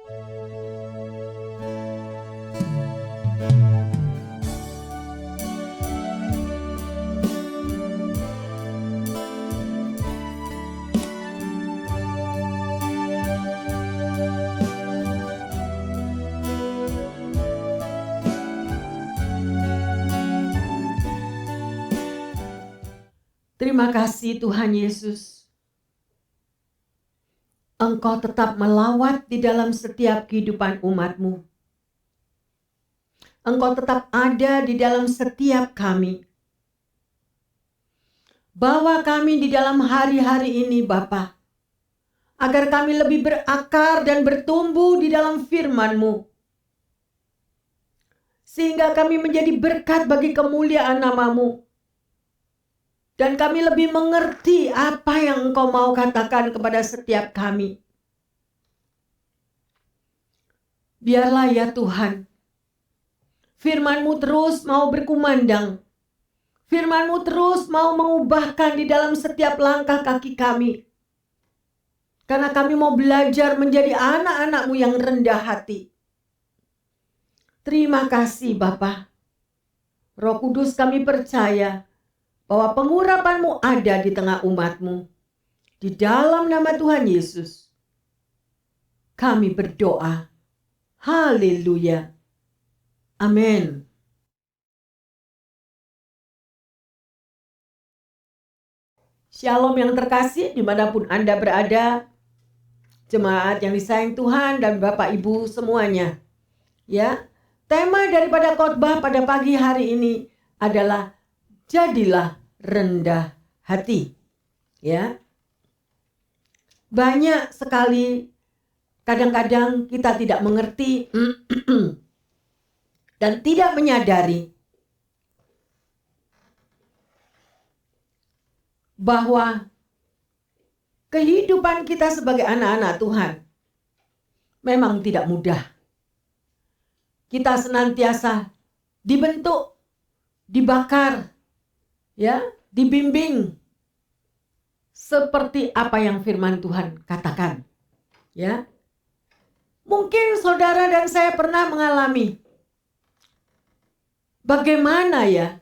Terima kasih Tuhan Yesus. Engkau tetap melawat di dalam setiap kehidupan umat-Mu. Engkau tetap ada di dalam setiap kami. Bawa kami di dalam hari-hari ini Bapa, agar kami lebih berakar dan bertumbuh di dalam firman-Mu. Sehingga kami menjadi berkat bagi kemuliaan nama-Mu. Dan kami lebih mengerti apa yang Engkau mau katakan kepada setiap kami. Biarlah ya Tuhan, firman-Mu terus mau berkumandang. Firman-Mu terus mau mengubahkan di dalam setiap langkah kaki kami. Karena kami mau belajar menjadi anak-anak-Mu yang rendah hati. Terima kasih Bapa. Roh Kudus, kami percaya bahwa pengurapan-Mu ada di tengah umat-Mu. Di dalam nama Tuhan Yesus, kami berdoa. Haleluya. Amin. Shalom yang terkasih dimanapun Anda berada. Jemaat yang disayang Tuhan dan Bapak Ibu semuanya. Ya, tema daripada khotbah pada pagi hari ini adalah jadilah rendah hati. Ya. Banyak sekali kadang-kadang kita tidak mengerti dan tidak menyadari bahwa kehidupan kita sebagai anak-anak Tuhan memang tidak mudah. Kita senantiasa dibentuk, dibakar, ya, dibimbing seperti apa yang firman Tuhan katakan. Ya. Mungkin saudara dan saya pernah mengalami bagaimana ya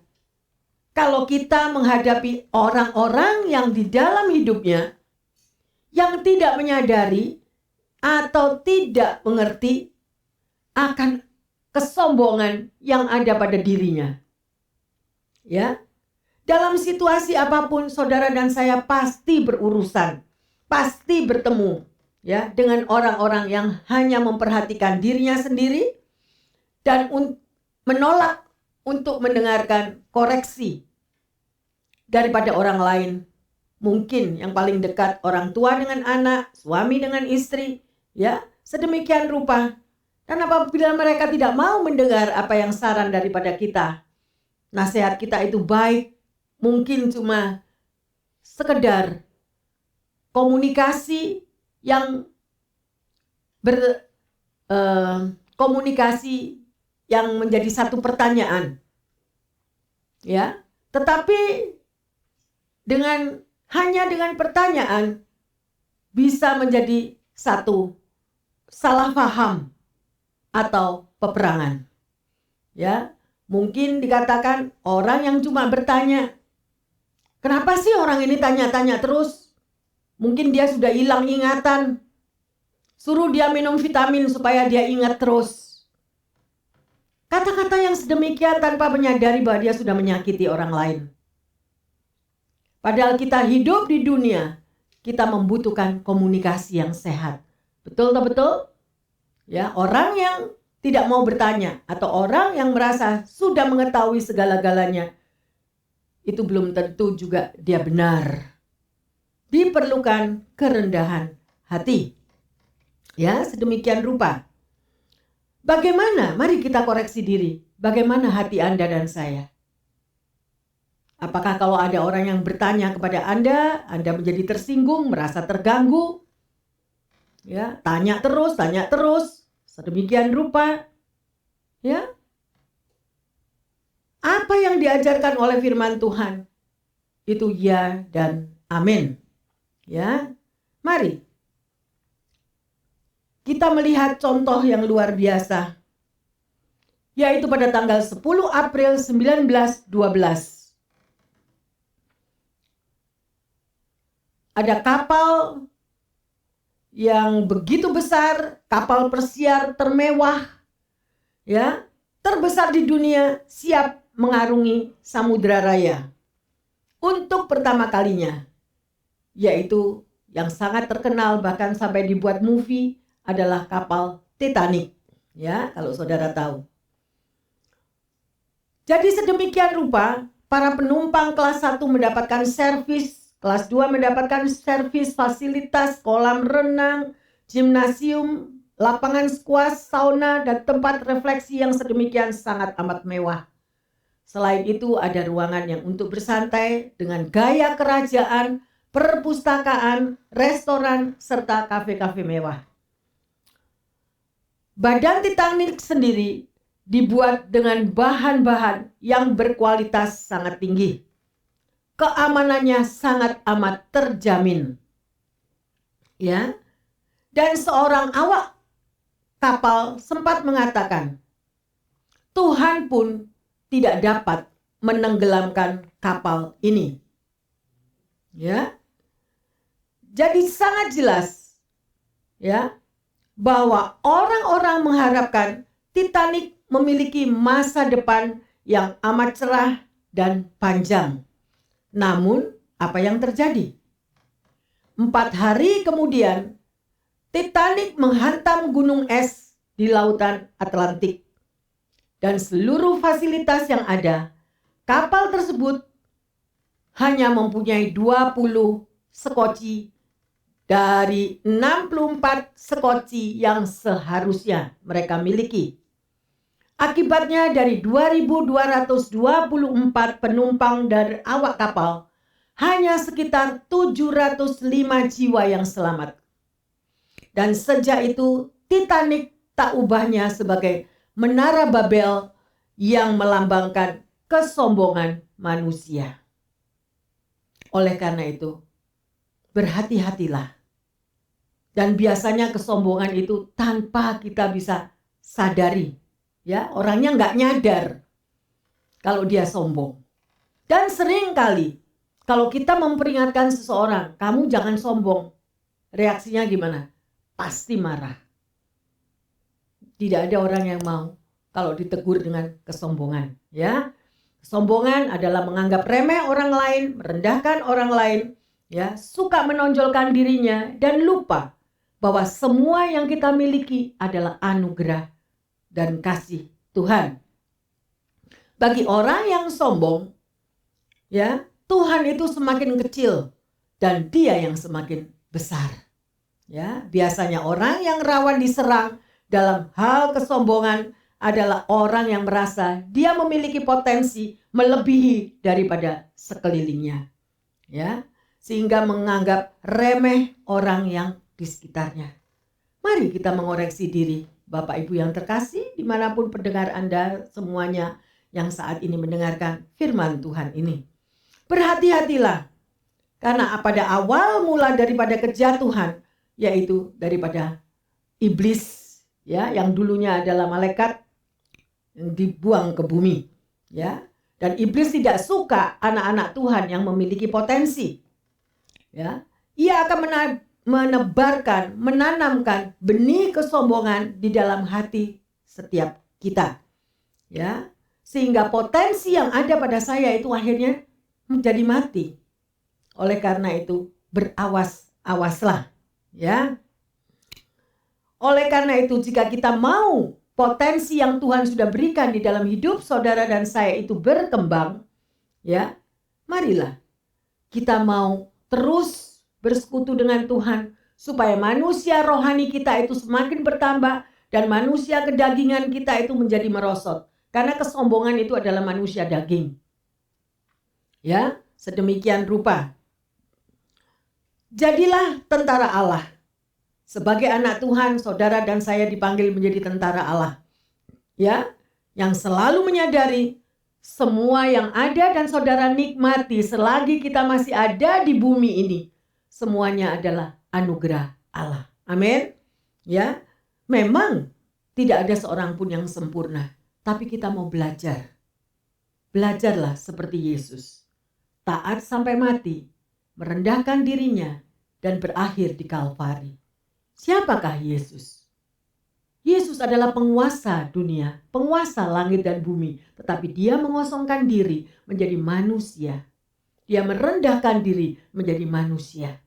kalau kita menghadapi orang-orang yang di dalam hidupnya yang tidak menyadari atau tidak mengerti akan kesombongan yang ada pada dirinya. Ya. Dalam situasi apapun saudara dan saya pasti berurusan, pasti bertemu ya dengan orang-orang yang hanya memperhatikan dirinya sendiri dan menolak untuk mendengarkan koreksi daripada orang lain. Mungkin yang paling dekat orang tua dengan anak, suami dengan istri, ya, sedemikian rupa. Dan apabila mereka tidak mau mendengar apa yang saran daripada kita, nasihat kita itu baik, mungkin cuma sekedar komunikasi yang komunikasi yang menjadi satu pertanyaan. Ya, tetapi hanya dengan pertanyaan bisa menjadi satu salah paham atau peperangan. Ya, mungkin dikatakan orang yang cuma bertanya, kenapa sih orang ini tanya-tanya terus? Mungkin dia sudah hilang ingatan. Suruh dia minum vitamin supaya dia ingat terus. Kata-kata yang sedemikian tanpa menyadari bahwa dia sudah menyakiti orang lain. Padahal kita hidup di dunia, kita membutuhkan komunikasi yang sehat. Betul atau betul? Ya, orang yang tidak mau bertanya atau orang yang merasa sudah mengetahui segala-galanya, itu belum tentu juga dia benar. Diperlukan kerendahan hati. Ya, sedemikian rupa. Bagaimana? Mari kita koreksi diri. Bagaimana hati Anda dan saya? Apakah kalau ada orang yang bertanya kepada Anda menjadi tersinggung, merasa terganggu? Ya, tanya terus, sedemikian rupa. Ya. Apa yang diajarkan oleh firman Tuhan? Itu ya dan amin. Ya. Mari kita melihat contoh yang luar biasa, yaitu pada tanggal 10 April 1912. Ada kapal yang begitu besar, kapal persiar termewah, ya, terbesar di dunia, siap mengarungi Samudra Raya untuk pertama kalinya, yaitu yang sangat terkenal bahkan sampai dibuat movie adalah kapal Titanic, ya, kalau saudara tahu. Jadi sedemikian rupa para penumpang kelas 1 mendapatkan servis, kelas 2 mendapatkan servis fasilitas kolam renang, gimnasium, lapangan squash, sauna, dan tempat refleksi yang sedemikian sangat amat mewah. Selain itu ada ruangan yang untuk bersantai dengan gaya kerajaan, perpustakaan, restoran, serta kafe-kafe mewah. Badan Titanic sendiri dibuat dengan bahan-bahan yang berkualitas sangat tinggi. Keamanannya sangat amat terjamin. Ya. Dan seorang awak kapal sempat mengatakan, Tuhan pun tidak dapat menenggelamkan kapal ini. Ya. Jadi sangat jelas, ya, bahwa orang-orang mengharapkan Titanic memiliki masa depan yang amat cerah dan panjang. Namun, apa yang terjadi? 4 hari kemudian, Titanic menghantam gunung es di lautan Atlantik. Dan seluruh fasilitas yang ada, kapal tersebut hanya mempunyai 20 sekoci dari 64 sekoci yang seharusnya mereka miliki. Akibatnya dari 2.224 penumpang dan awak kapal, hanya sekitar 705 jiwa yang selamat. Dan sejak itu Titanic tak ubahnya sebagai menara Babel yang melambangkan kesombongan manusia. Oleh karena itu, berhati-hatilah. Dan biasanya kesombongan itu tanpa kita bisa sadari. Ya, orangnya nggak nyadar kalau dia sombong. Dan sering kali kalau kita memperingatkan seseorang, kamu jangan sombong, reaksinya gimana? Pasti marah. Tidak ada orang yang mau kalau ditegur dengan kesombongan. Ya, kesombongan adalah menganggap remeh orang lain, merendahkan orang lain, ya, suka menonjolkan dirinya dan lupa bahwa semua yang kita miliki adalah anugerah dan kasih Tuhan. Bagi orang yang sombong, ya, Tuhan itu semakin kecil dan dia yang semakin besar. Ya, biasanya orang yang rawan diserang dalam hal kesombongan adalah orang yang merasa dia memiliki potensi melebihi daripada sekelilingnya. Ya, sehingga menganggap remeh orang yang di sekitarnya. Mari kita mengoreksi diri, Bapak Ibu yang terkasih, dimanapun pendengar Anda semuanya yang saat ini mendengarkan firman Tuhan ini. Berhati-hatilah, karena pada awal mula daripada kejatuhan, yaitu daripada iblis, ya, yang dulunya adalah malaikat yang dibuang ke bumi, ya. Dan iblis tidak suka anak-anak Tuhan yang memiliki potensi. Ya, ia akan menebarkan, menanamkan benih kesombongan di dalam hati setiap kita. Ya, sehingga potensi yang ada pada saya itu akhirnya menjadi mati. Oleh karena itu, berawas-awaslah, ya. Oleh karena itu, jika kita mau potensi yang Tuhan sudah berikan di dalam hidup saudara dan saya itu berkembang, ya, marilah kita mau terus bersekutu dengan Tuhan supaya manusia rohani kita itu semakin bertambah dan manusia kedagingan kita itu menjadi merosot. Karena kesombongan itu adalah manusia daging. Ya, sedemikian rupa. Jadilah tentara Allah. Sebagai anak Tuhan, saudara dan saya dipanggil menjadi tentara Allah. Ya, yang selalu menyadari semua yang ada dan saudara nikmati selagi kita masih ada di bumi ini, semuanya adalah anugerah Allah. Amin. Ya, Memang tidak ada seorang pun yang sempurna, tapi kita mau belajar. Belajarlah seperti Yesus, taat sampai mati, merendahkan dirinya, dan berakhir di Kalvari. Siapakah Yesus? Yesus adalah penguasa dunia, penguasa langit dan bumi, tetapi dia mengosongkan diri menjadi manusia. Dia merendahkan diri menjadi manusia.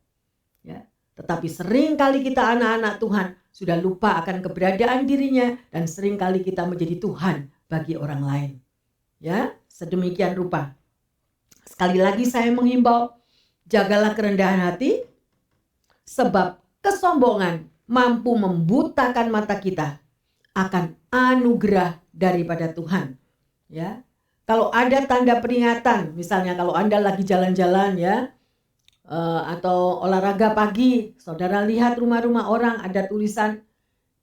Ya, tetapi seringkali kita anak-anak Tuhan sudah lupa akan keberadaan dirinya dan seringkali kita menjadi Tuhan bagi orang lain. Ya, sedemikian rupa. Sekali lagi saya menghimbau, jagalah kerendahan hati, sebab kesombongan mampu membutakan mata kita akan anugerah daripada Tuhan. Ya, kalau ada tanda peringatan, misalnya kalau Anda lagi jalan-jalan ya, atau olahraga pagi, saudara lihat rumah-rumah orang ada tulisan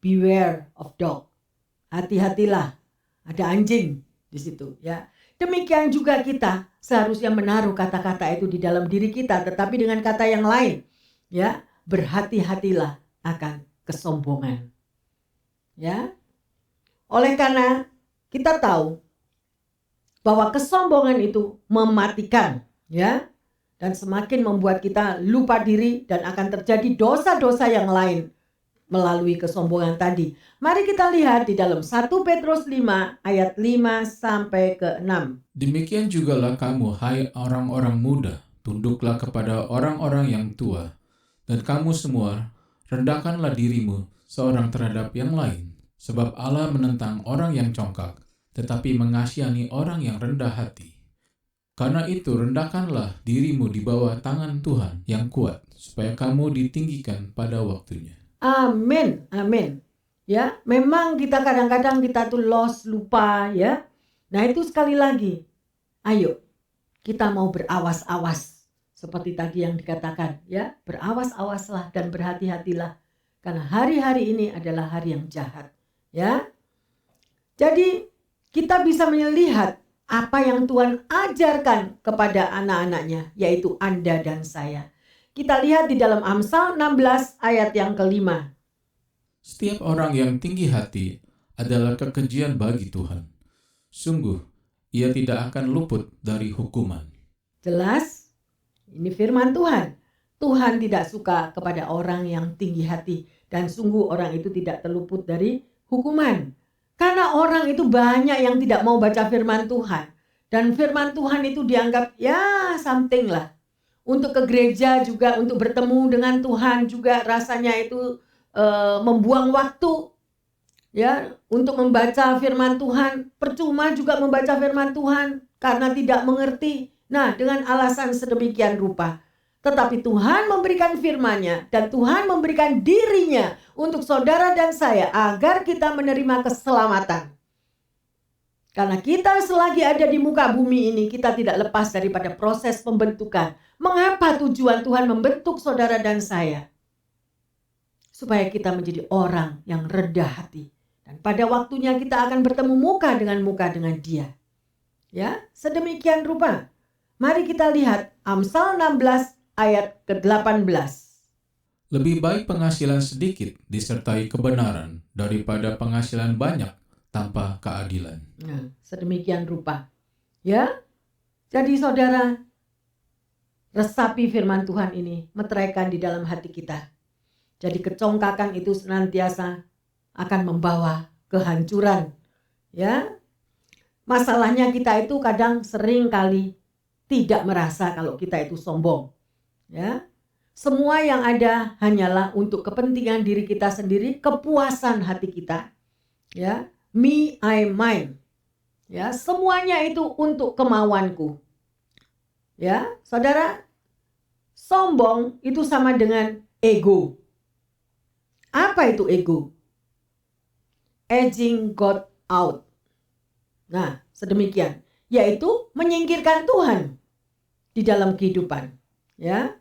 beware of dog. Hati-hatilah, ada anjing di situ ya. Demikian juga kita seharusnya menaruh kata-kata itu di dalam diri kita, tetapi dengan kata yang lain ya, berhati-hatilah akan kesombongan. Ya. Oleh karena kita tahu bahwa kesombongan itu mematikan ya, dan semakin membuat kita lupa diri dan akan terjadi dosa-dosa yang lain melalui kesombongan tadi. Mari kita lihat di dalam 1 Petrus 5 ayat 5 sampai ke 6. Demikian jugalah kamu, hai orang-orang muda, tunduklah kepada orang-orang yang tua, dan kamu semua rendahkanlah dirimu seorang terhadap yang lain, sebab Allah menentang orang yang congkak, tetapi mengasihani orang yang rendah hati. Karena itu rendahkanlah dirimu di bawah tangan Tuhan yang kuat, supaya kamu ditinggikan pada waktunya. Amin, amin. Ya, memang kita kadang-kadang kita tuh lupa ya. Nah itu sekali lagi, ayo kita mau berawas-awas. Seperti tadi yang dikatakan ya, berawas-awaslah dan berhati-hatilah. Karena hari-hari ini adalah hari yang jahat. Ya, jadi kita bisa melihat apa yang Tuhan ajarkan kepada anak-anaknya, yaitu Anda dan saya. Kita lihat di dalam Amsal 16 ayat yang kelima. Setiap orang yang tinggi hati adalah kekejian bagi Tuhan. Sungguh, ia tidak akan luput dari hukuman. Jelas, ini firman Tuhan. Tuhan tidak suka kepada orang yang tinggi hati. Dan sungguh orang itu tidak terluput dari hukuman. Karena orang itu banyak yang tidak mau baca firman Tuhan. Dan firman Tuhan itu dianggap ya something lah. Untuk ke gereja juga, untuk bertemu dengan Tuhan juga rasanya itu membuang waktu. Ya, untuk membaca firman Tuhan. Percuma juga membaca firman Tuhan karena tidak mengerti. Nah, dengan alasan sedemikian rupa. Tetapi Tuhan memberikan firman-Nya dan Tuhan memberikan dirinya untuk saudara dan saya agar kita menerima keselamatan. Karena kita selagi ada di muka bumi ini, kita tidak lepas daripada proses pembentukan. Mengapa tujuan Tuhan membentuk saudara dan saya? Supaya kita menjadi orang yang rendah hati. Dan pada waktunya kita akan bertemu muka dengan Dia. Ya, sedemikian rupa. Mari kita lihat Amsal 16 ayat ke-18. Lebih baik penghasilan sedikit disertai kebenaran daripada penghasilan banyak tanpa keadilan. Nah, sedemikian rupa. Ya, jadi saudara, resapi firman Tuhan ini, meteraikan di dalam hati kita. Jadi kecongkakan itu senantiasa akan membawa kehancuran. Ya, masalahnya kita itu kadang sering kali tidak merasa kalau kita itu sombong. Ya, semua yang ada hanyalah untuk kepentingan diri kita sendiri, kepuasan hati kita. Ya, me, I, mine. Ya, semuanya itu untuk kemauanku. Ya, saudara, sombong itu sama dengan ego. Apa itu ego? Edging God out. Nah, sedemikian, yaitu menyingkirkan Tuhan di dalam kehidupan. Ya,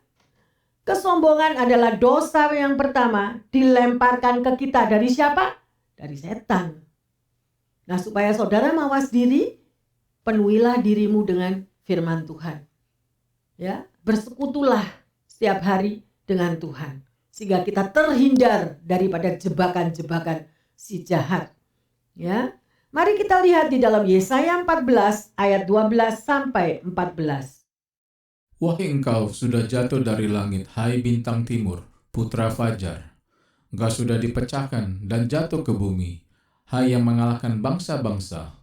kesombongan adalah dosa yang pertama dilemparkan ke kita dari siapa? Dari setan. Nah, supaya saudara mawas diri, penuhilah dirimu dengan firman Tuhan. Ya, bersekutulah setiap hari dengan Tuhan. sehingga kita terhindar daripada jebakan-jebakan si jahat. Ya. Mari kita lihat di dalam Yesaya 14 ayat 12 sampai 14. Wahai engkau sudah jatuh dari langit, hai bintang timur, putra fajar. Engkau sudah dipecahkan dan jatuh ke bumi, hai yang mengalahkan bangsa-bangsa.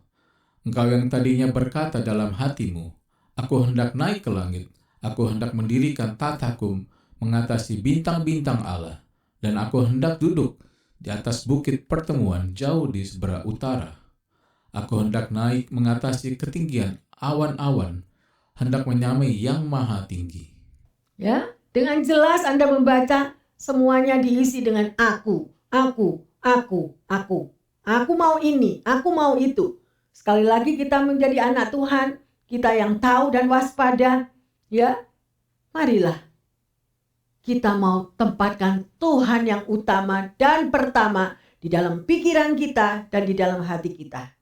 Engkau yang tadinya berkata dalam hatimu, aku hendak naik ke langit, aku hendak mendirikan tatakum mengatasi bintang-bintang Allah, dan aku hendak duduk di atas bukit pertemuan jauh di sebelah utara. Aku hendak naik mengatasi ketinggian awan-awan, hendak menyamai yang maha tinggi. Ya, dengan jelas Anda membaca semuanya diisi dengan aku. Aku mau ini, aku mau itu. Sekali lagi kita menjadi anak Tuhan, kita yang tahu dan waspada, ya. Marilah kita mau tempatkan Tuhan yang utama dan pertama di dalam pikiran kita dan di dalam hati kita.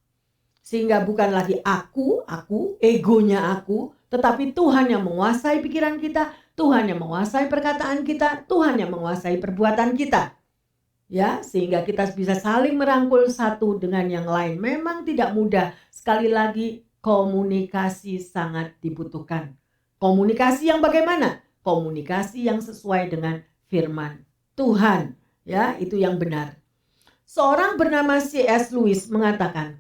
Sehingga bukan lagi aku, egonya aku, tetapi Tuhan yang menguasai pikiran kita, Tuhan yang menguasai perkataan kita, Tuhan yang menguasai perbuatan kita. Ya, sehingga kita bisa saling merangkul satu dengan yang lain. Memang tidak mudah. Sekali lagi, komunikasi sangat dibutuhkan. Komunikasi yang bagaimana? Komunikasi yang sesuai dengan firman Tuhan. Ya, itu yang benar. Seorang bernama C.S. Lewis mengatakan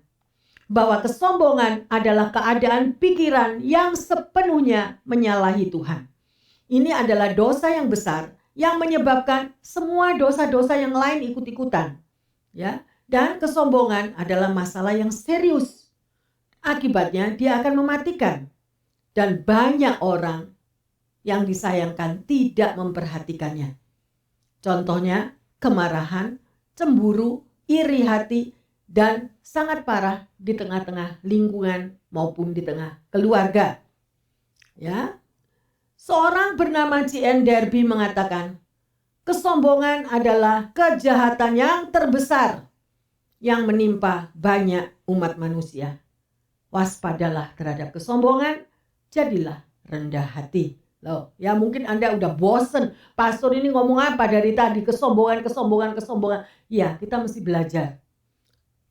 bahwa kesombongan adalah keadaan pikiran yang sepenuhnya menyalahi Tuhan. Ini adalah dosa yang besar yang menyebabkan semua dosa-dosa yang lain ikut-ikutan. Ya, dan kesombongan adalah masalah yang serius. Akibatnya dia akan mematikan. Dan banyak orang yang disayangkan tidak memperhatikannya. Contohnya kemarahan, cemburu, iri hati, dan sangat parah di tengah-tengah lingkungan maupun di tengah keluarga. Ya. Seorang bernama C.N. Derby mengatakan, kesombongan adalah kejahatan yang terbesar yang menimpa banyak umat manusia. Waspadalah terhadap kesombongan, jadilah rendah hati. Loh, ya mungkin Anda udah bosen, pastor ini ngomong apa dari tadi, kesombongan. Ya, kita mesti belajar.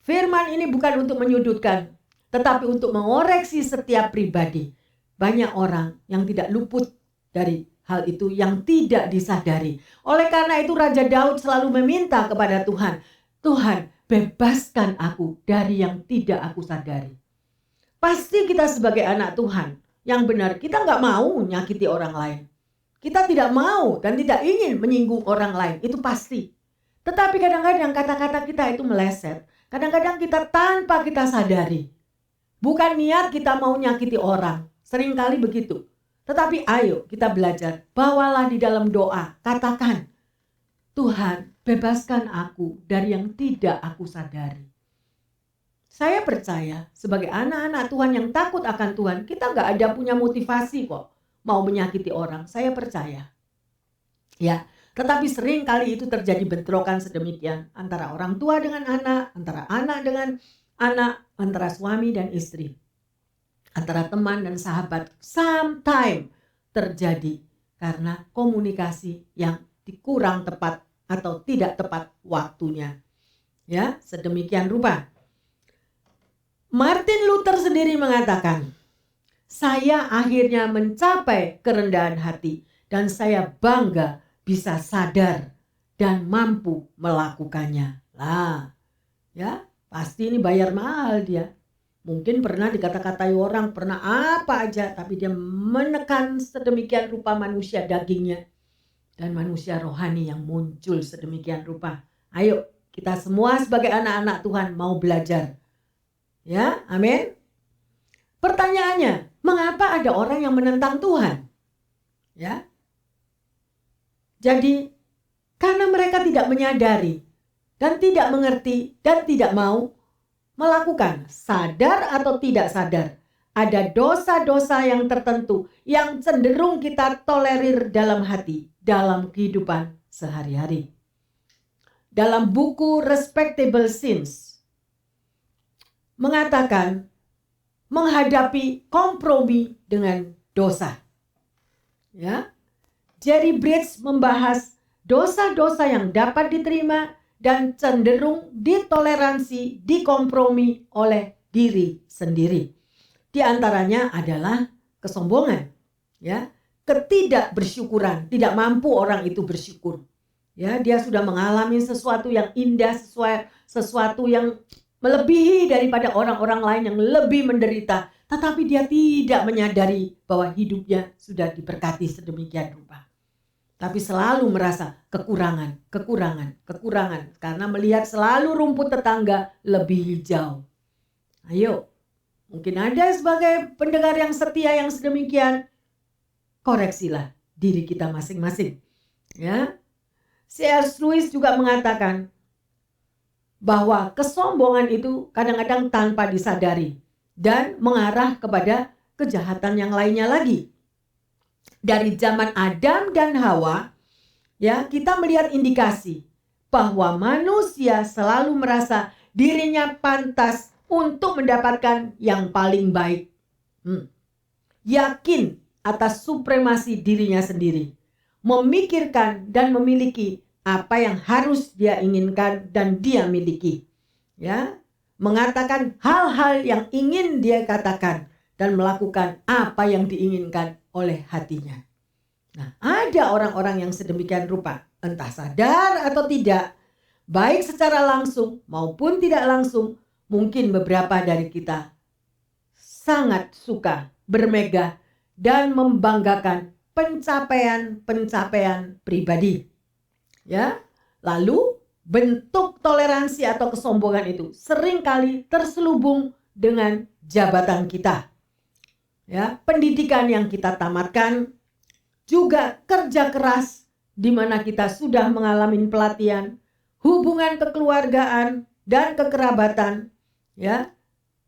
Firman ini bukan untuk menyudutkan, tetapi untuk mengoreksi setiap pribadi. Banyak orang yang tidak luput dari hal itu yang tidak disadari. Oleh karena itu Raja Daud selalu meminta kepada Tuhan, Tuhan bebaskan aku dari yang tidak aku sadari. Pasti kita sebagai anak Tuhan yang benar, kita nggak mau menyakiti orang lain. Kita tidak mau dan tidak ingin menyinggung orang lain, itu pasti. Tetapi kadang-kadang kata-kata kita itu meleset. Kadang-kadang kita tanpa kita sadari. Bukan niat kita mau nyakiti orang. Seringkali begitu. Tetapi ayo kita belajar. Bawalah di dalam doa. Katakan, Tuhan bebaskan aku dari yang tidak aku sadari. Saya percaya sebagai anak-anak Tuhan yang takut akan Tuhan, kita nggak ada punya motivasi kok mau menyakiti orang. Saya percaya. Ya. Tetapi sering kali itu terjadi bentrokan sedemikian antara orang tua dengan anak, antara anak dengan anak, antara suami dan istri, antara teman dan sahabat. Sometimes terjadi karena komunikasi yang kurang tepat atau tidak tepat waktunya. Ya, sedemikian rupa. Martin Luther sendiri mengatakan, saya akhirnya mencapai kerendahan hati dan saya bangga bisa sadar dan mampu melakukannya. Lah, ya pasti ini bayar mahal dia. Mungkin pernah dikata-katai orang, pernah apa aja, tapi dia menekan sedemikian rupa manusia dagingnya dan manusia rohani yang muncul sedemikian rupa. Ayo kita semua sebagai anak-anak Tuhan mau belajar. Ya, amin. Pertanyaannya, mengapa ada orang yang menentang Tuhan? Ya. Jadi, karena mereka tidak menyadari dan tidak mengerti dan tidak mau melakukan, sadar atau tidak sadar, ada dosa-dosa yang tertentu yang cenderung kita tolerir dalam hati, dalam kehidupan sehari-hari. Dalam buku Respectable Sins mengatakan menghadapi kompromi dengan dosa. Ya. Jerry Bridges membahas dosa-dosa yang dapat diterima dan cenderung ditoleransi, dikompromi oleh diri sendiri. Di antaranya adalah kesombongan, ya, ketidakbersyukuran, tidak mampu orang itu bersyukur. Ya, dia sudah mengalami sesuatu yang indah, sesuatu yang melebihi daripada orang-orang lain yang lebih menderita, tetapi dia tidak menyadari bahwa hidupnya sudah diberkati sedemikian rupa. Tapi selalu merasa kekurangan karena melihat selalu rumput tetangga lebih hijau. Ayo, mungkin Anda sebagai pendengar yang setia yang sedemikian, koreksilah diri kita masing-masing. Ya, C.S. Lewis juga mengatakan bahwa kesombongan itu kadang-kadang tanpa disadari dan mengarah kepada kejahatan yang lainnya lagi. Dari zaman Adam dan Hawa, ya, kita melihat indikasi bahwa manusia selalu merasa dirinya pantas untuk mendapatkan yang paling baik. Yakin atas supremasi dirinya sendiri, memikirkan dan memiliki apa yang harus dia inginkan dan dia miliki. Ya, mengatakan hal-hal yang ingin dia katakan dan melakukan apa yang diinginkan oleh hatinya. Nah, ada orang-orang yang sedemikian rupa, entah sadar atau tidak, baik secara langsung maupun tidak langsung. Mungkin beberapa dari kita sangat suka bermegah dan membanggakan pencapaian pribadi. Ya, lalu bentuk toleransi atau kesombongan itu seringkali terselubung dengan jabatan kita. Ya, pendidikan yang kita tamatkan, juga kerja keras di mana kita sudah mengalami pelatihan, hubungan kekeluargaan dan kekerabatan, ya,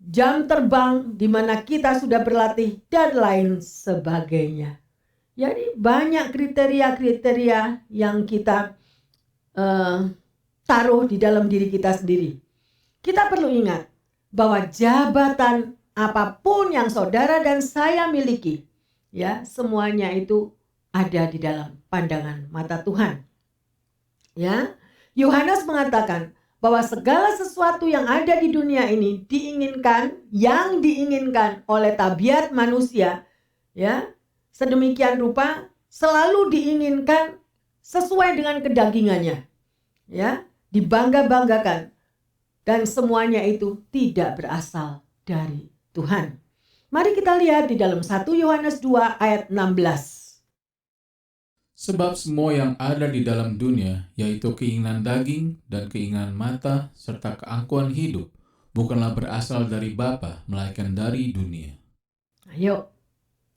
jam terbang di mana kita sudah berlatih dan lain sebagainya. Jadi banyak kriteria-kriteria yang kita taruh di dalam diri kita sendiri. Kita perlu ingat bahwa jabatan apapun yang saudara dan saya miliki, ya, semuanya itu ada di dalam pandangan mata Tuhan. Ya, Yohanes mengatakan bahwa segala sesuatu yang ada di dunia ini yang diinginkan oleh tabiat manusia, ya, sedemikian rupa selalu diinginkan sesuai dengan kedagingannya, ya, dibangga-banggakan, dan semuanya itu tidak berasal dari Tuhan. Mari kita lihat di dalam 1 Yohanes 2 ayat 16. Sebab semua yang ada di dalam dunia, yaitu keinginan daging dan keinginan mata, serta keangkuhan hidup, bukanlah berasal dari Bapa, melainkan dari dunia. Ayo,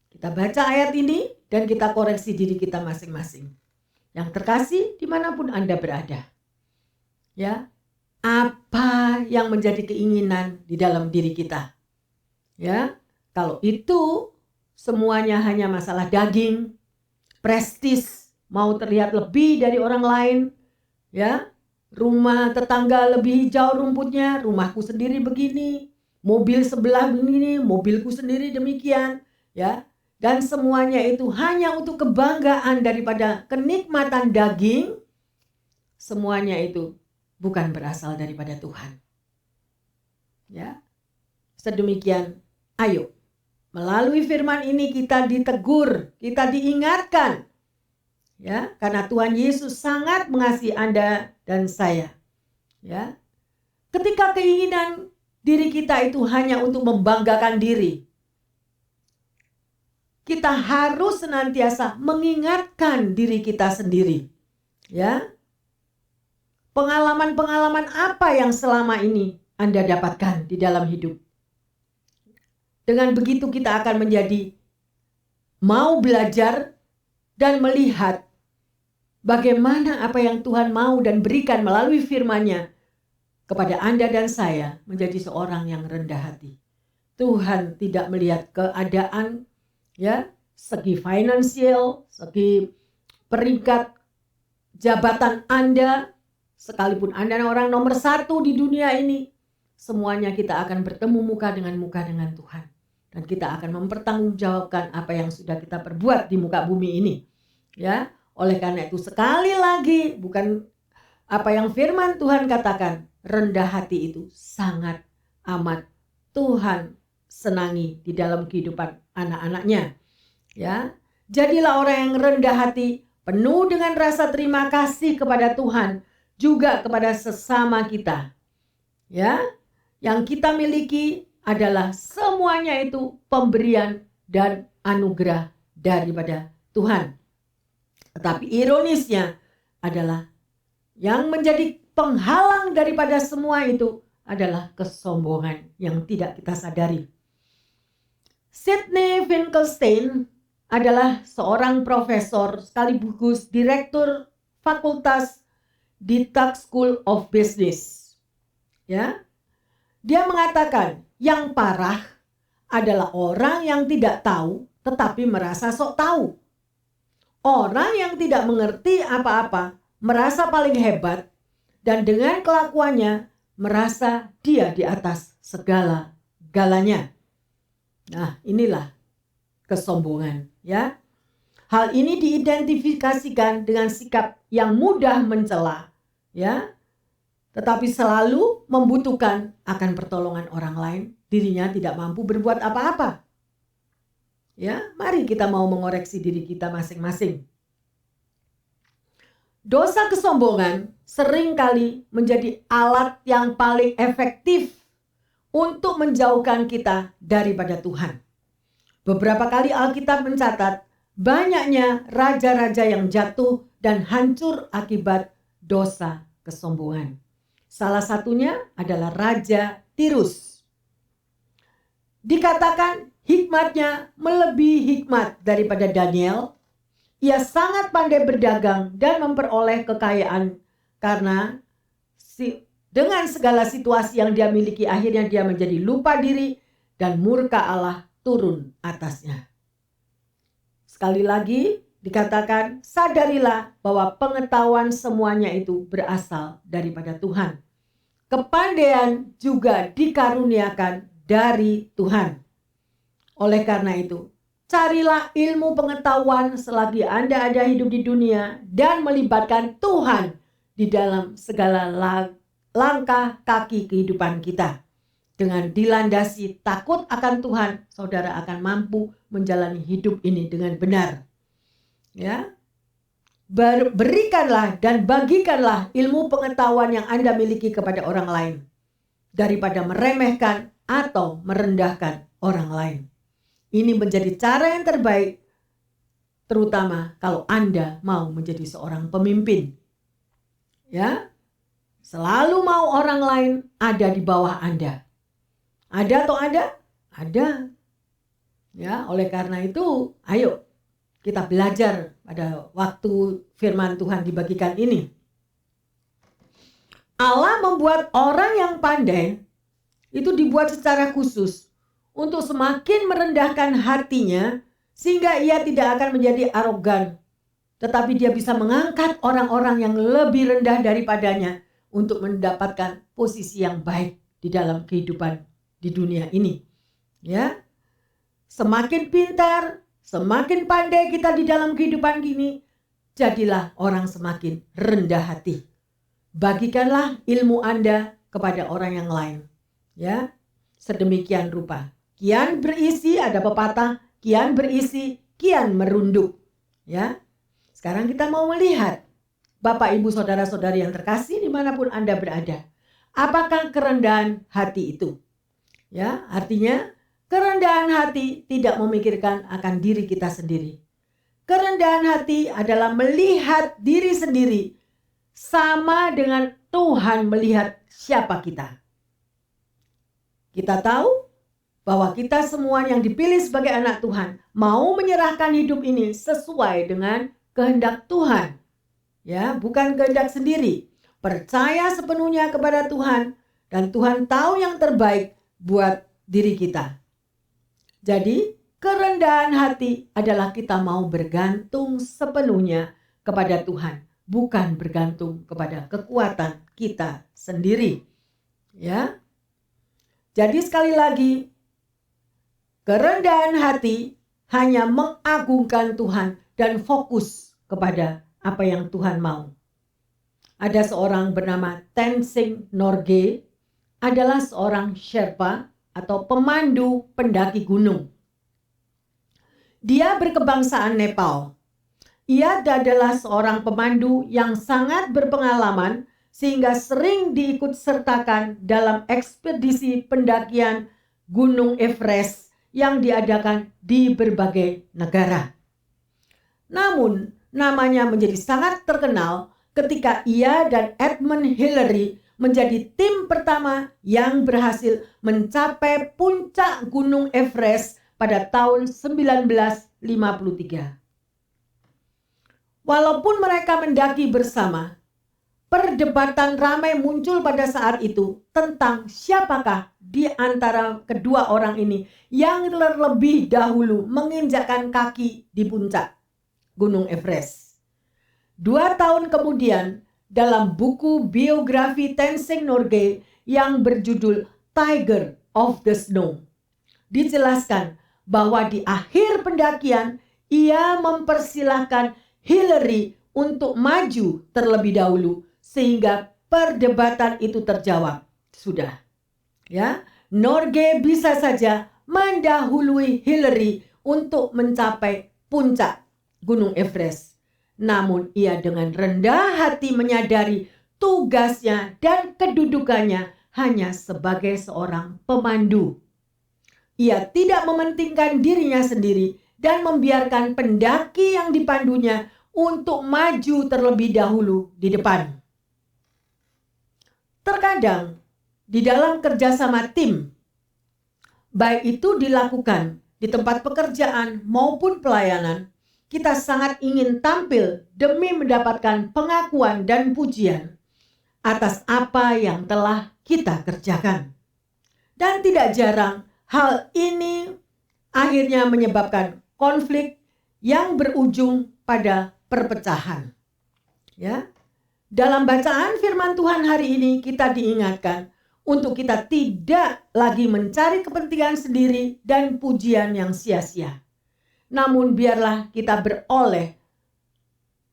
kita baca ayat ini dan kita koreksi diri kita masing-masing. Yang terkasih dimanapun Anda berada. Ya, apa yang menjadi keinginan di dalam diri kita? Ya, kalau itu semuanya hanya masalah daging, prestis, mau terlihat lebih dari orang lain, ya, rumah tetangga lebih hijau rumputnya, rumahku sendiri begini, mobil sebelah begini, mobilku sendiri demikian, ya, dan semuanya itu hanya untuk kebanggaan daripada kenikmatan daging. Semuanya itu bukan berasal daripada Tuhan. Ya, sedemikian, ayo. Melalui firman ini kita ditegur, kita diingatkan. Ya, karena Tuhan Yesus sangat mengasihi Anda dan saya. Ya. Ketika keinginan diri kita itu hanya untuk membanggakan diri, kita harus senantiasa mengingatkan diri kita sendiri. Ya. Pengalaman-pengalaman apa yang selama ini Anda dapatkan di dalam hidup? Dengan begitu kita akan menjadi mau belajar dan melihat bagaimana apa yang Tuhan mau dan berikan melalui firman-Nya kepada Anda dan saya menjadi seorang yang rendah hati. Tuhan tidak melihat keadaan, ya, segi finansial, segi peringkat jabatan Anda, sekalipun Anda orang nomor 1 di dunia ini. Semuanya kita akan bertemu muka dengan Tuhan. Dan kita akan mempertanggungjawabkan apa yang sudah kita perbuat di muka bumi ini. Ya, Oleh karena itu sekali lagi, bukan apa yang firman Tuhan katakan, rendah hati itu sangat amat Tuhan senangi di dalam kehidupan anak-anaknya. Ya, jadilah orang yang rendah hati, penuh dengan rasa terima kasih kepada Tuhan, juga kepada sesama kita. Ya, yang kita miliki adalah semuanya itu pemberian dan anugerah daripada Tuhan. Tetapi ironisnya adalah yang menjadi penghalang daripada semua itu adalah kesombongan yang tidak kita sadari. Sidney Finkelstein adalah seorang profesor sekaligus direktur fakultas di Tuck School of Business. Ya, dia mengatakan yang parah adalah orang yang tidak tahu tetapi merasa sok tahu. Orang yang tidak mengerti apa-apa merasa paling hebat dan dengan kelakuannya merasa dia di atas segala-galanya. Nah, inilah kesombongan, ya. Hal ini diidentifikasikan dengan sikap yang mudah mencela, ya. Tetapi selalu membutuhkan akan pertolongan orang lain, dirinya tidak mampu berbuat apa-apa. Ya, mari kita mau mengoreksi diri kita masing-masing. Dosa kesombongan seringkali menjadi alat yang paling efektif untuk menjauhkan kita daripada Tuhan. Beberapa kali Alkitab mencatat banyaknya raja-raja yang jatuh dan hancur akibat dosa kesombongan. Salah satunya adalah Raja Tirus. Dikatakan hikmatnya melebihi hikmat daripada Daniel. Ia sangat pandai berdagang dan memperoleh kekayaan karena dengan segala situasi yang dia miliki akhirnya dia menjadi lupa diri dan murka Allah turun atasnya. Sekali lagi dikatakan sadarilah bahwa pengetahuan semuanya itu berasal daripada Tuhan. Kepandaian juga dikaruniakan dari Tuhan. Oleh karena itu, carilah ilmu pengetahuan selagi Anda ada hidup di dunia dan melibatkan Tuhan di dalam segala langkah kaki kehidupan kita. Dengan dilandasi takut akan Tuhan, saudara akan mampu menjalani hidup ini dengan benar. Ya. Berikanlah dan bagikanlah ilmu pengetahuan yang Anda miliki kepada orang lain daripada meremehkan atau merendahkan orang lain. Ini menjadi cara yang terbaik, terutama kalau Anda mau menjadi seorang pemimpin. Ya, selalu mau orang lain ada di bawah Anda. Ada atau ada? Ada. Ya, oleh karena itu, ayo kita belajar pada waktu firman Tuhan dibagikan ini. Allah membuat orang yang pandai itu dibuat secara khusus untuk semakin merendahkan hatinya sehingga ia tidak akan menjadi arogan, tetapi dia bisa mengangkat orang-orang yang lebih rendah daripadanya untuk mendapatkan posisi yang baik di dalam kehidupan di dunia ini. Ya, semakin pintar, semakin pandai kita di dalam kehidupan gini, jadilah orang semakin rendah hati. Bagikanlah ilmu Anda kepada orang yang lain. Ya, sedemikian rupa. Kian berisi, ada pepatah, kian berisi, kian merunduk. Ya, sekarang kita mau melihat, Bapak, Ibu, Saudara-saudari yang terkasih dimanapun Anda berada. Apakah kerendahan hati itu? Ya, artinya kerendahan hati tidak memikirkan akan diri kita sendiri. Kerendahan hati adalah melihat diri sendiri sama dengan Tuhan melihat siapa kita. Kita tahu bahwa kita semua yang dipilih sebagai anak Tuhan mau menyerahkan hidup ini sesuai dengan kehendak Tuhan. Ya, bukan kehendak sendiri. Percaya sepenuhnya kepada Tuhan dan Tuhan tahu yang terbaik buat diri kita. Jadi, kerendahan hati adalah kita mau bergantung sepenuhnya kepada Tuhan, bukan bergantung kepada kekuatan kita sendiri. Ya. Jadi sekali lagi, kerendahan hati hanya mengagungkan Tuhan dan fokus kepada apa yang Tuhan mau. Ada seorang bernama Tenzing Norgay, adalah seorang Sherpa atau pemandu pendaki gunung. Dia berkebangsaan Nepal. Ia adalah seorang pemandu yang sangat berpengalaman sehingga sering diikut sertakan dalam ekspedisi pendakian Gunung Everest yang diadakan di berbagai negara. Namun, namanya menjadi sangat terkenal ketika ia dan Edmund Hillary menjadi tim pertama yang berhasil mencapai puncak Gunung Everest pada tahun 1953. Walaupun mereka mendaki bersama, perdebatan ramai muncul pada saat itu tentang siapakah di antara kedua orang ini yang terlebih dahulu menginjakkan kaki di puncak Gunung Everest. 2 tahun kemudian, dalam buku biografi Tenzing Norgay yang berjudul Tiger of the Snow, dijelaskan bahwa di akhir pendakian ia mempersilahkan Hillary untuk maju terlebih dahulu sehingga perdebatan itu terjawab. Sudah, ya, Norgay bisa saja mendahului Hillary untuk mencapai puncak Gunung Everest. Namun ia dengan rendah hati menyadari tugasnya dan kedudukannya hanya sebagai seorang pemandu. Ia tidak mementingkan dirinya sendiri dan membiarkan pendaki yang dipandunya untuk maju terlebih dahulu di depan. Terkadang di dalam kerjasama tim, baik itu dilakukan di tempat pekerjaan maupun pelayanan, kita sangat ingin tampil demi mendapatkan pengakuan dan pujian atas apa yang telah kita kerjakan. Dan tidak jarang hal ini akhirnya menyebabkan konflik yang berujung pada perpecahan. Ya. Dalam bacaan firman Tuhan hari ini kita diingatkan untuk kita tidak lagi mencari kepentingan sendiri dan pujian yang sia-sia. Namun biarlah kita beroleh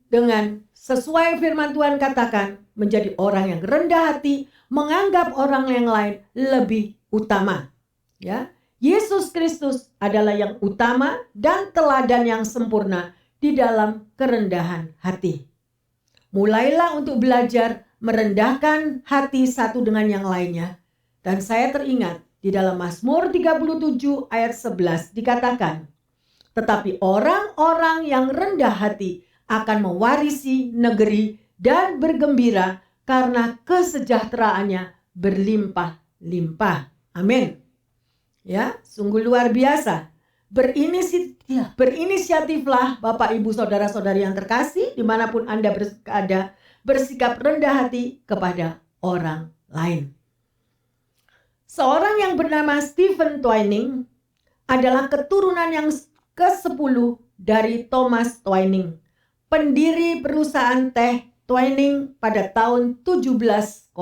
dengan sesuai firman Tuhan katakan, menjadi orang yang rendah hati, menganggap orang yang lain lebih utama. Ya, Yesus Kristus adalah yang utama dan teladan yang sempurna di dalam kerendahan hati. Mulailah untuk belajar merendahkan hati satu dengan yang lainnya. Dan saya teringat di dalam Mazmur 37 ayat 11 dikatakan, tetapi orang-orang yang rendah hati akan mewarisi negeri dan bergembira karena kesejahteraannya berlimpah-limpah. Amin. Ya, sungguh luar biasa. Berinisiatiflah Bapak, Ibu, Saudara-saudari yang terkasih, dimanapun Anda berada, bersikap rendah hati kepada orang lain. Seorang yang bernama Stephen Twining adalah keturunan yang ke-10 dari Thomas Twining, pendiri perusahaan teh Twining pada tahun 1706.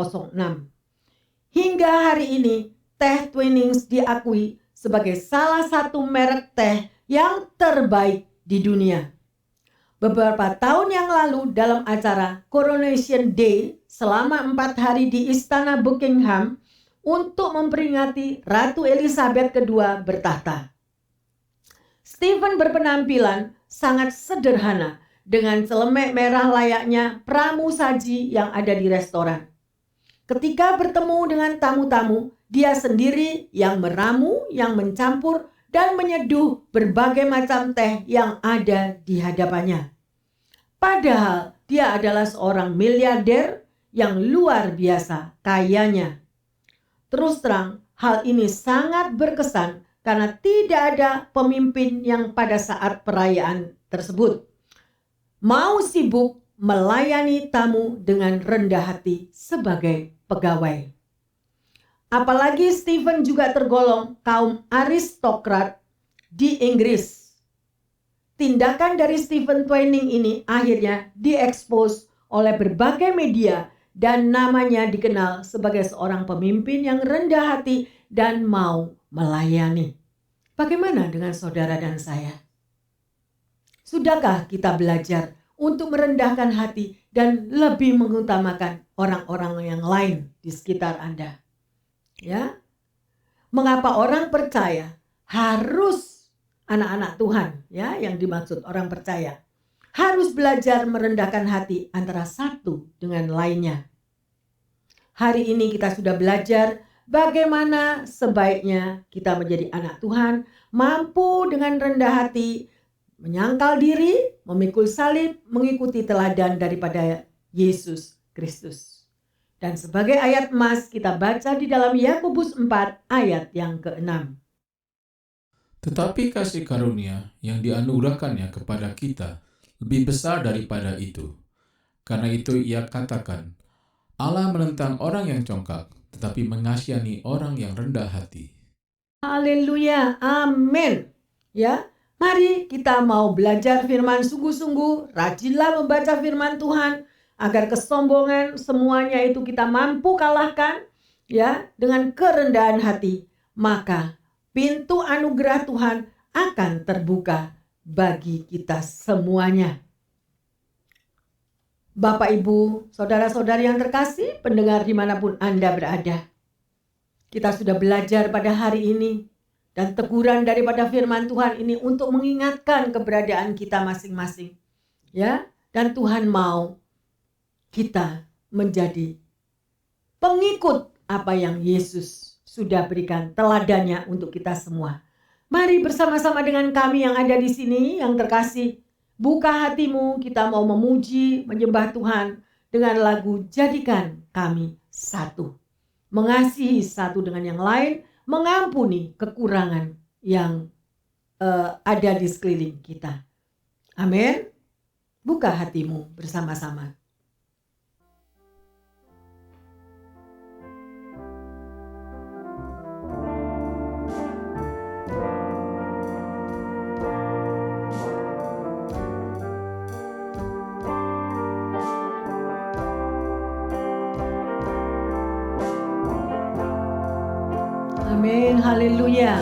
Hingga hari ini, teh Twinings diakui sebagai salah satu merek teh yang terbaik di dunia. Beberapa tahun yang lalu dalam acara Coronation Day selama 4 hari di Istana Buckingham untuk memperingati Ratu Elizabeth II bertahta. Stephen berpenampilan sangat sederhana dengan celemek merah layaknya pramusaji yang ada di restoran. Ketika bertemu dengan tamu-tamu, dia sendiri yang meramu, yang mencampur, dan menyeduh berbagai macam teh yang ada di hadapannya. Padahal dia adalah seorang miliarder yang luar biasa kayanya. Terus terang, hal ini sangat berkesan karena tidak ada pemimpin yang pada saat perayaan tersebut mau sibuk melayani tamu dengan rendah hati sebagai pegawai. Apalagi Stephen juga tergolong kaum aristokrat di Inggris. Tindakan dari Stephen Twining ini akhirnya diekspos oleh berbagai media dan namanya dikenal sebagai seorang pemimpin yang rendah hati dan mau melayani. Bagaimana dengan saudara dan saya? Sudahkah kita belajar untuk merendahkan hati dan lebih mengutamakan orang-orang yang lain di sekitar Anda. Ya. Mengapa orang percaya harus anak-anak Tuhan, ya, yang dimaksud orang percaya harus belajar merendahkan hati antara satu dengan lainnya. Hari ini kita sudah belajar bagaimana sebaiknya kita menjadi anak Tuhan, mampu dengan rendah hati, menyangkal diri, memikul salib, mengikuti teladan daripada Yesus Kristus. Dan sebagai ayat emas kita baca di dalam Yakobus 4 ayat yang ke-6. Tetapi kasih karunia yang dianugerahkannya kepada kita lebih besar daripada itu. Karena itu ia katakan, Allah menentang orang yang congkak, tetapi mengasihani orang yang rendah hati. Haleluya, amin. Ya, mari kita mau belajar firman sungguh-sungguh, rajinlah membaca firman Tuhan, agar kesombongan semuanya itu kita mampu kalahkan, ya, dengan kerendahan hati. Maka pintu anugerah Tuhan akan terbuka bagi kita semuanya. Bapak, Ibu, saudara-saudari yang terkasih, pendengar dimanapun Anda berada. Kita sudah belajar pada hari ini, dan teguran daripada firman Tuhan ini untuk mengingatkan keberadaan kita masing-masing. Ya, dan Tuhan mau kita menjadi pengikut apa yang Yesus sudah berikan teladannya untuk kita semua. Mari bersama-sama dengan kami yang ada di sini yang terkasih, buka hatimu, kita mau memuji, menyembah Tuhan dengan lagu Jadikan Kami Satu. Mengasihi satu dengan yang lain, mengampuni kekurangan yang ada di sekeliling kita. Amin. Buka hatimu bersama-sama. Amin, haleluya.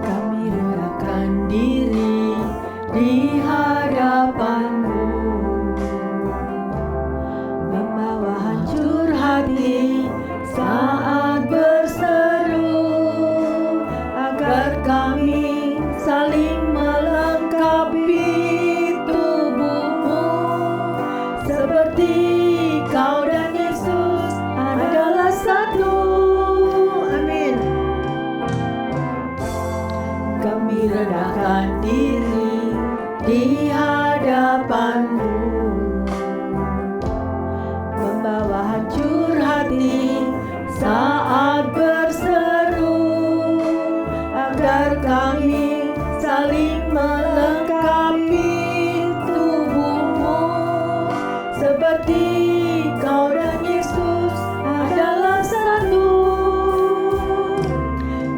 Kami rendahkan diri di hadapan-Mu, membawa hancur hati saat berseru, agar kami saling melengkapi tubuh-Mu, seperti Kau dan Yesus adalah satu. Amin. Kami rendahkan diri di hadapan-Mu, membawa hancur hati saat berseru, agar kami saling melengkapi tubuh-Mu, seperti Kau dan Yesus adalah satu.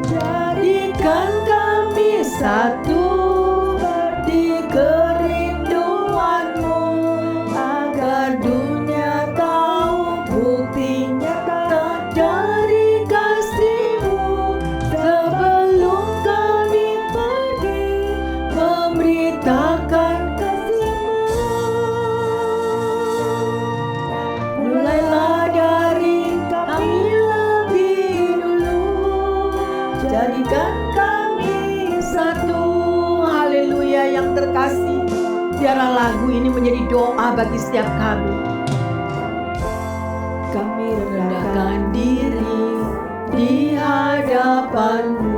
Jadikan kami satu seperti kerinduan-Mu, agar dunia tahu bukti nyata dari kasih-Mu. Sebelum kami pergi memberitakan kasih-Mu, mulailah dari kami lebih dulu. Jadikan kami satu. Haleluya yang terkasih. Biarlah lagu ini menjadi doa bagi setiap kami. Kami rendahkan diri di hadapan-Mu.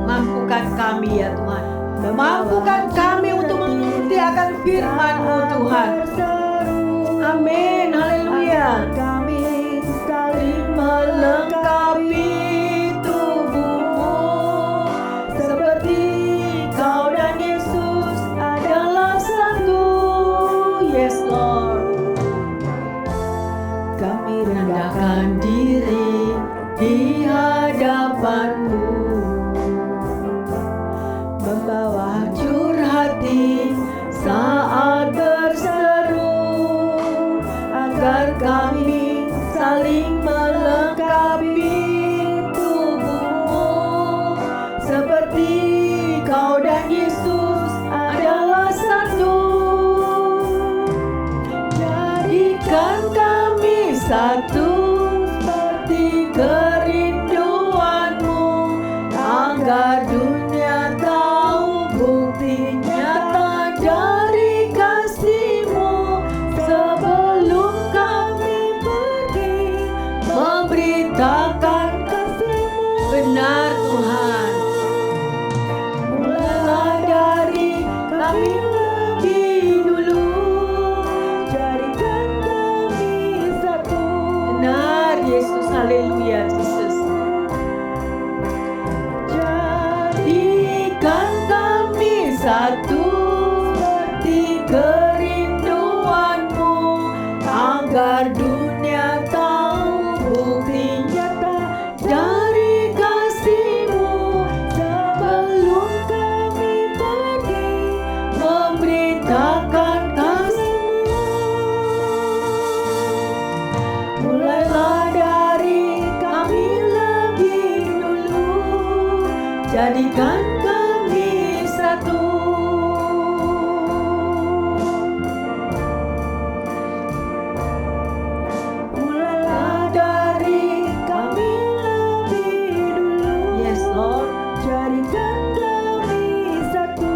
Mampukan kami ya Tuhan. Mampukan kami untuk mengikuti akan firman-Mu Tuhan. Amin, haleluya. Kami saling melengkapi tubuh-Mu, seperti Kau dan Yesus adalah satu. Yes Lord. Kami rendahkan diri di hadapan-Mu, membawa hancur hati saat berseru, agar kami saling melengkapi tubuh-Mu, seperti satu seperti kerinduanmu, agar dunia tahu bukti nyata dari kasih-Mu. Sebelum kami pergi memberitakan kasih-Mu. Benar Tuhan. Mulailah dari kami lebih dulu, jadikan kami satu. Benar Yesus, haleluya Yesus. Jadikan kami satu seperti kerinduanmu, agar dunia tahu bukti nyata dari kasih-Mu. Sebelum kami pergi memberitakan kasih-Mu. Mulailah dari kami lebih dulu, jadikan kami satu. Mulailah dari kami lebih dulu. Yes Lord. Jadikan kami satu.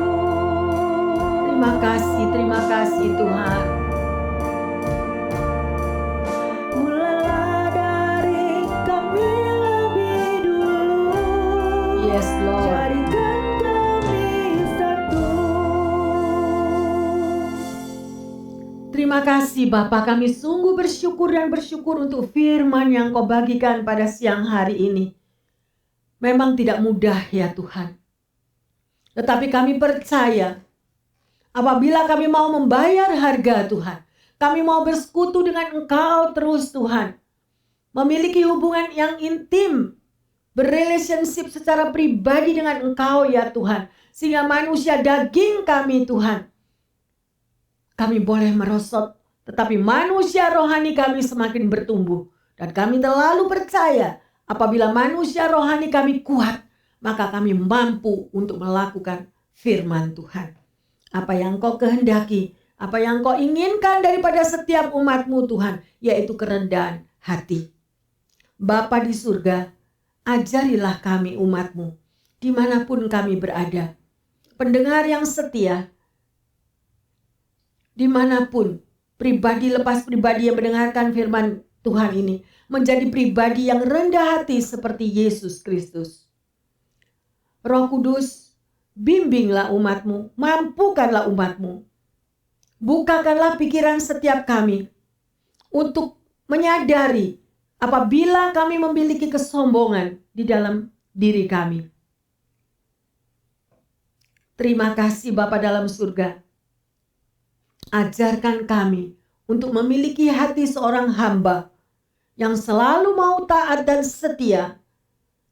Terima kasih Tuhan. Mulailah dari kami lebih dulu. Yes Lord. Jadikan kami satu. Terima kasih Bapa, kami sungguh bersyukur dan bersyukur untuk firman yang Kau bagikan pada siang hari ini. Memang tidak mudah ya Tuhan. Tetapi kami percaya apabila kami mau membayar harga Tuhan, kami mau bersekutu dengan Engkau terus Tuhan, memiliki hubungan yang intim, berrelationship secara pribadi dengan Engkau ya Tuhan, sehingga manusia daging kami Tuhan, kami boleh merosot, tetapi manusia rohani kami semakin bertumbuh. Dan kami terlalu percaya apabila manusia rohani kami kuat, maka kami mampu untuk melakukan firman Tuhan. Apa yang Kau kehendaki, apa yang Kau inginkan daripada setiap umat-Mu Tuhan, yaitu kerendahan hati. Bapa di surga, ajarilah kami umat-Mu, dimanapun kami berada. Pendengar yang setia, dimanapun, pribadi lepas pribadi yang mendengarkan firman Tuhan ini, menjadi pribadi yang rendah hati seperti Yesus Kristus. Roh Kudus, bimbinglah umat-Mu, mampukanlah umat-Mu. Bukakanlah pikiran setiap kami untuk menyadari apabila kami memiliki kesombongan di dalam diri kami. Terima kasih Bapa dalam surga. Ajarkan kami untuk memiliki hati seorang hamba yang selalu mau taat dan setia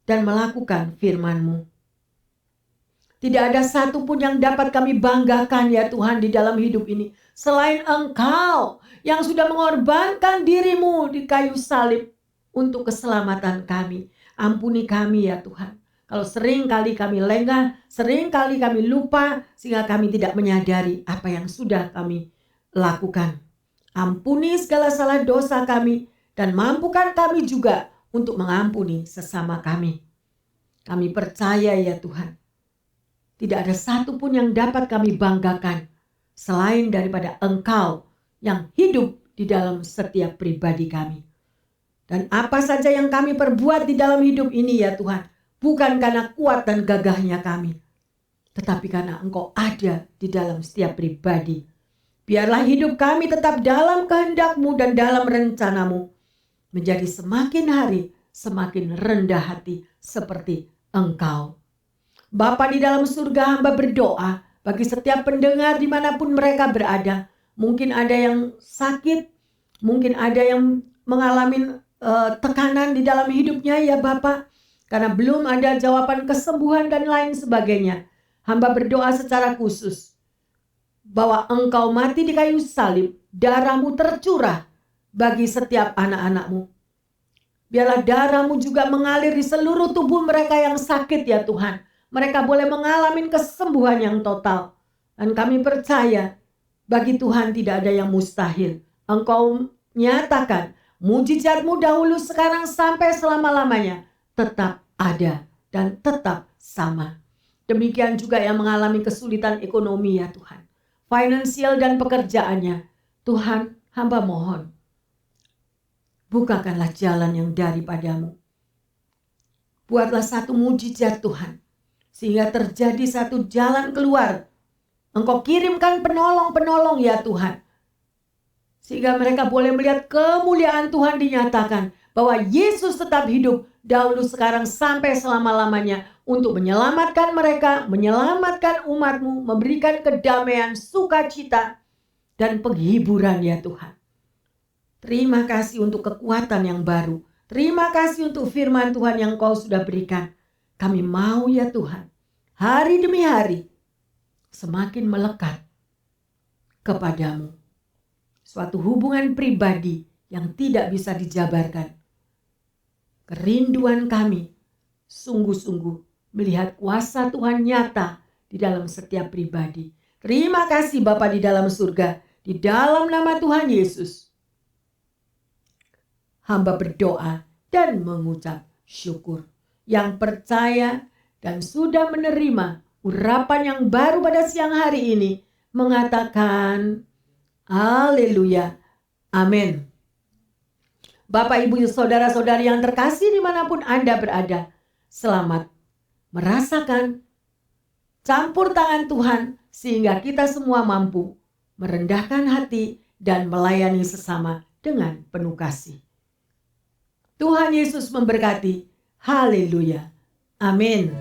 dan melakukan firman-Mu. Tidak ada satupun yang dapat kami banggakan ya Tuhan di dalam hidup ini, selain Engkau yang sudah mengorbankan diri-Mu di kayu salib untuk keselamatan kami. Ampuni kami ya Tuhan, kalau sering kali kami lengah, sering kali kami lupa, sehingga kami tidak menyadari apa yang sudah kami lakukan. Ampuni segala salah dosa kami, dan mampukan kami juga untuk mengampuni sesama kami. Kami percaya ya Tuhan, tidak ada satupun yang dapat kami banggakan selain daripada Engkau yang hidup di dalam setiap pribadi kami. Dan apa saja yang kami perbuat di dalam hidup ini ya Tuhan, bukan karena kuat dan gagahnya kami, tetapi karena Engkau ada di dalam setiap pribadi. Biarlah hidup kami tetap dalam kehendak-Mu dan dalam rencana-Mu, menjadi semakin hari semakin rendah hati seperti Engkau. Bapa di dalam surga, hamba berdoa bagi setiap pendengar dimanapun mereka berada. Mungkin ada yang sakit, mungkin ada yang mengalami tekanan di dalam hidupnya ya Bapa, karena belum ada jawaban kesembuhan dan lain sebagainya. Hamba berdoa secara khusus bahwa Engkau mati di kayu salib, darah-Mu tercurah bagi setiap anak-anak-Mu. Biarlah darah-Mu juga mengalir di seluruh tubuh mereka yang sakit ya Tuhan. Mereka boleh mengalami kesembuhan yang total. Dan kami percaya bagi Tuhan tidak ada yang mustahil. Engkau nyatakan Mujizat-Mu dahulu, sekarang, sampai selama-lamanya tetap ada dan tetap sama. Demikian juga yang mengalami kesulitan ekonomi ya Tuhan, finansial dan pekerjaannya. Tuhan, hamba mohon, bukakanlah jalan yang daripada-Mu. Buatlah satu mujizat Tuhan, sehingga terjadi satu jalan keluar. Engkau kirimkan penolong-penolong ya Tuhan, sehingga mereka boleh melihat kemuliaan Tuhan dinyatakan, bahwa Yesus tetap hidup dahulu, sekarang, sampai selama-lamanya untuk menyelamatkan mereka, menyelamatkan umat-Mu, memberikan kedamaian, sukacita, dan penghiburan ya Tuhan. Terima kasih untuk kekuatan yang baru. Terima kasih untuk firman Tuhan yang Kau sudah berikan. Kami mau ya Tuhan, hari demi hari semakin melekat kepadamu. Suatu hubungan pribadi yang tidak bisa dijabarkan. Kerinduan kami sungguh-sungguh melihat kuasa Tuhan nyata di dalam setiap pribadi. Terima kasih Bapa di dalam surga, di dalam nama Tuhan Yesus. Hamba berdoa dan mengucap syukur. Yang percaya dan sudah menerima urapan yang baru pada siang hari ini mengatakan haleluya, amin. Bapak, Ibu, saudara-saudari yang terkasih dimanapun Anda berada, selamat merasakan campur tangan Tuhan sehingga kita semua mampu merendahkan hati dan melayani sesama dengan penuh kasih. Tuhan Yesus memberkati. Haleluya. Amin.